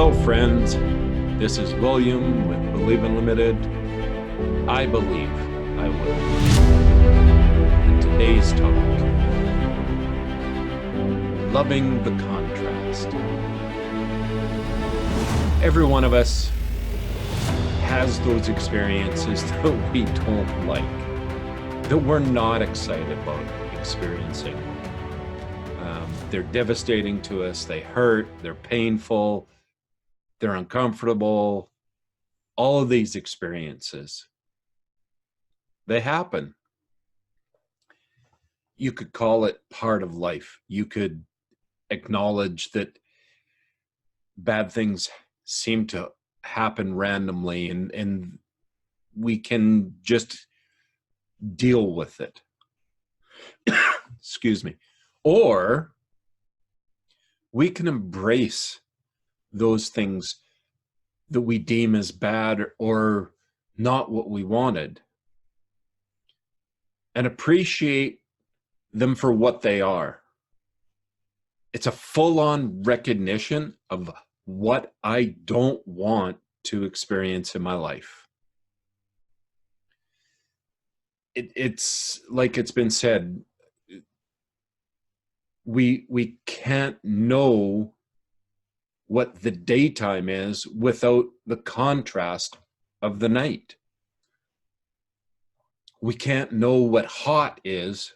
Hello, friends. This is William with Believe Unlimited. I believe I will. And today's topic, loving the contrast. Every one of us has those experiences that we don't like, that we're not excited about experiencing. They're devastating to us. They hurt. They're painful. They're uncomfortable. All of these experiences, they happen. You could call it part of life. You could acknowledge that bad things seem to happen randomly, and we can just deal with it. Excuse me. Or we can embrace those things that we deem as bad or not what we wanted and appreciate them for what they are. It's a full-on recognition of what I don't want to experience in my life. It's like it's been said, we can't know what the daytime is without the contrast of the night. We can't know what hot is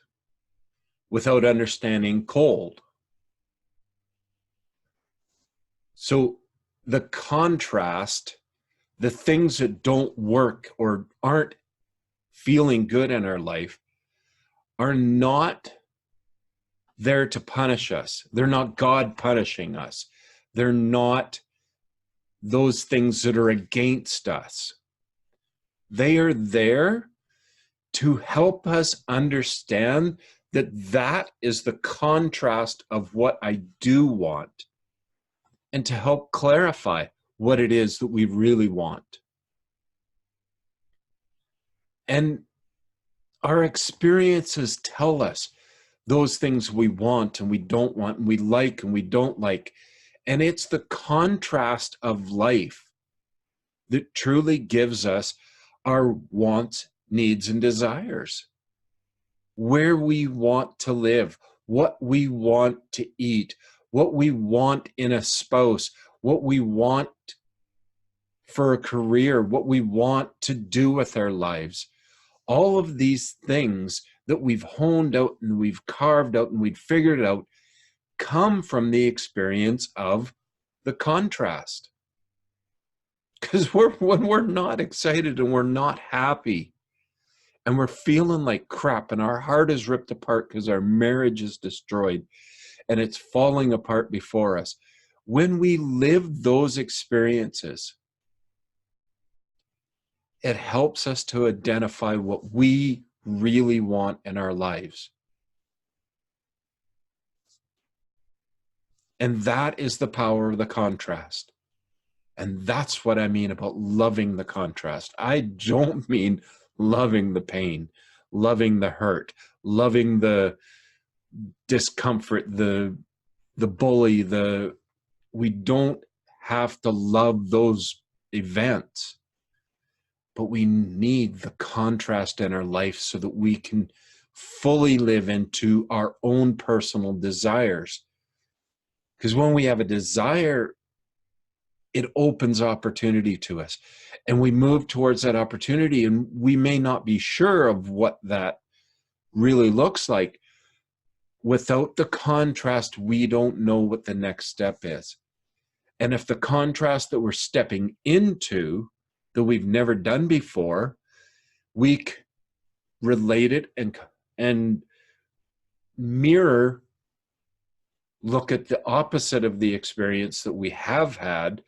without understanding cold. So the contrast, the things that don't work or aren't feeling good in our life, are not there to punish us. They're not God punishing us. They're not those things that are against us. They are there to help us understand that that is the contrast of what I do want, and to help clarify what it is that we really want. And our experiences tell us those things we want and we don't want, and we like and we don't like. And it's the contrast of life that truly gives us our wants, needs, and desires. Where we want to live, what we want to eat, what we want in a spouse, what we want for a career, what we want to do with our lives. All of these things that we've honed out and we've carved out and we've figured out come from the experience of the contrast. Because when we're not excited and we're not happy and we're feeling like crap and our heart is ripped apart because our marriage is destroyed and it's falling apart before us, when we live those experiences, it helps us to identify what we really want in our lives. And that is the power of the contrast. And that's what I mean about loving the contrast. I don't mean loving the pain, loving the hurt, loving the discomfort, the bully, we don't have to love those events. But we need the contrast in our life so that we can fully live into our own personal desires. Because when we have a desire, it opens opportunity to us. And we move towards that opportunity, and we may not be sure of what that really looks like. Without the contrast, we don't know what the next step is. And if the contrast that we're stepping into that we've never done before, we relate it and mirror, look at the opposite of the experience that we have had,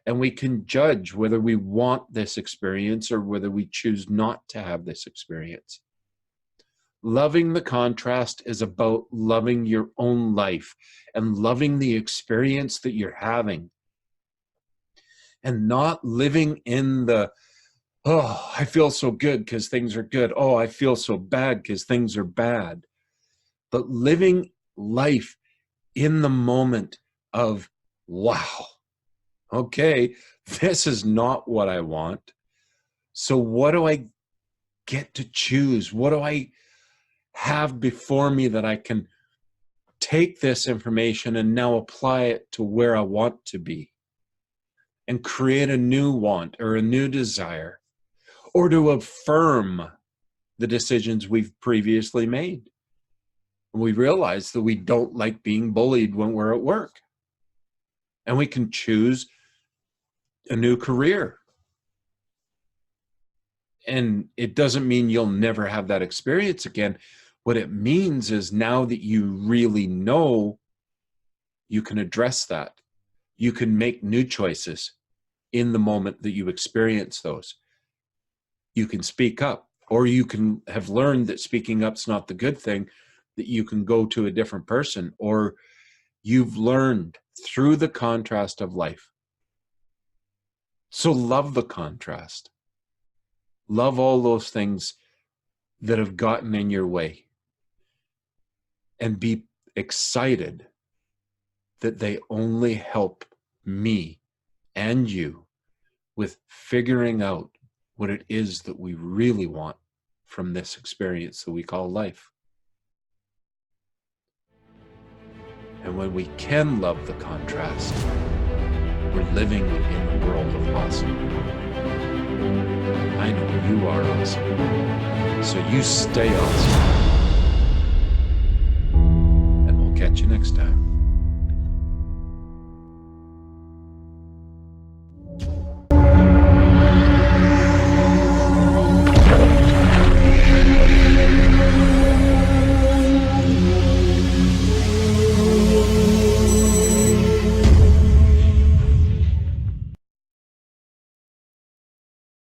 and we can judge whether we want this experience or whether we choose not to have this experience. Loving the contrast is about loving your own life and loving the experience that you're having, and not living in the, oh, I feel so good because things are good. Oh, I feel so bad because things are bad. But living life in the moment of, wow, Okay, this is not what I want. So what do I get to choose? What do I have before me that I can take this information and now apply it to where I want to be and create a new want or a new desire, or to affirm the decisions we've previously made? We realize that we don't like being bullied when we're at work, and we can choose a new career. And it doesn't mean you'll never have that experience again. What it means is now that you really know, you can address that. You can make new choices in the moment that you experience those. You can speak up, or you can have learned that speaking up's not the good thing, that you can go to a different person, or you've learned through the contrast of life. So love the contrast. Love all those things that have gotten in your way, and be excited that they only help me and you with figuring out what it is that we really want from this experience that we call life. And when we can love the contrast, we're living in the world of awesome. I know you are awesome. So you stay awesome. And we'll catch you next time.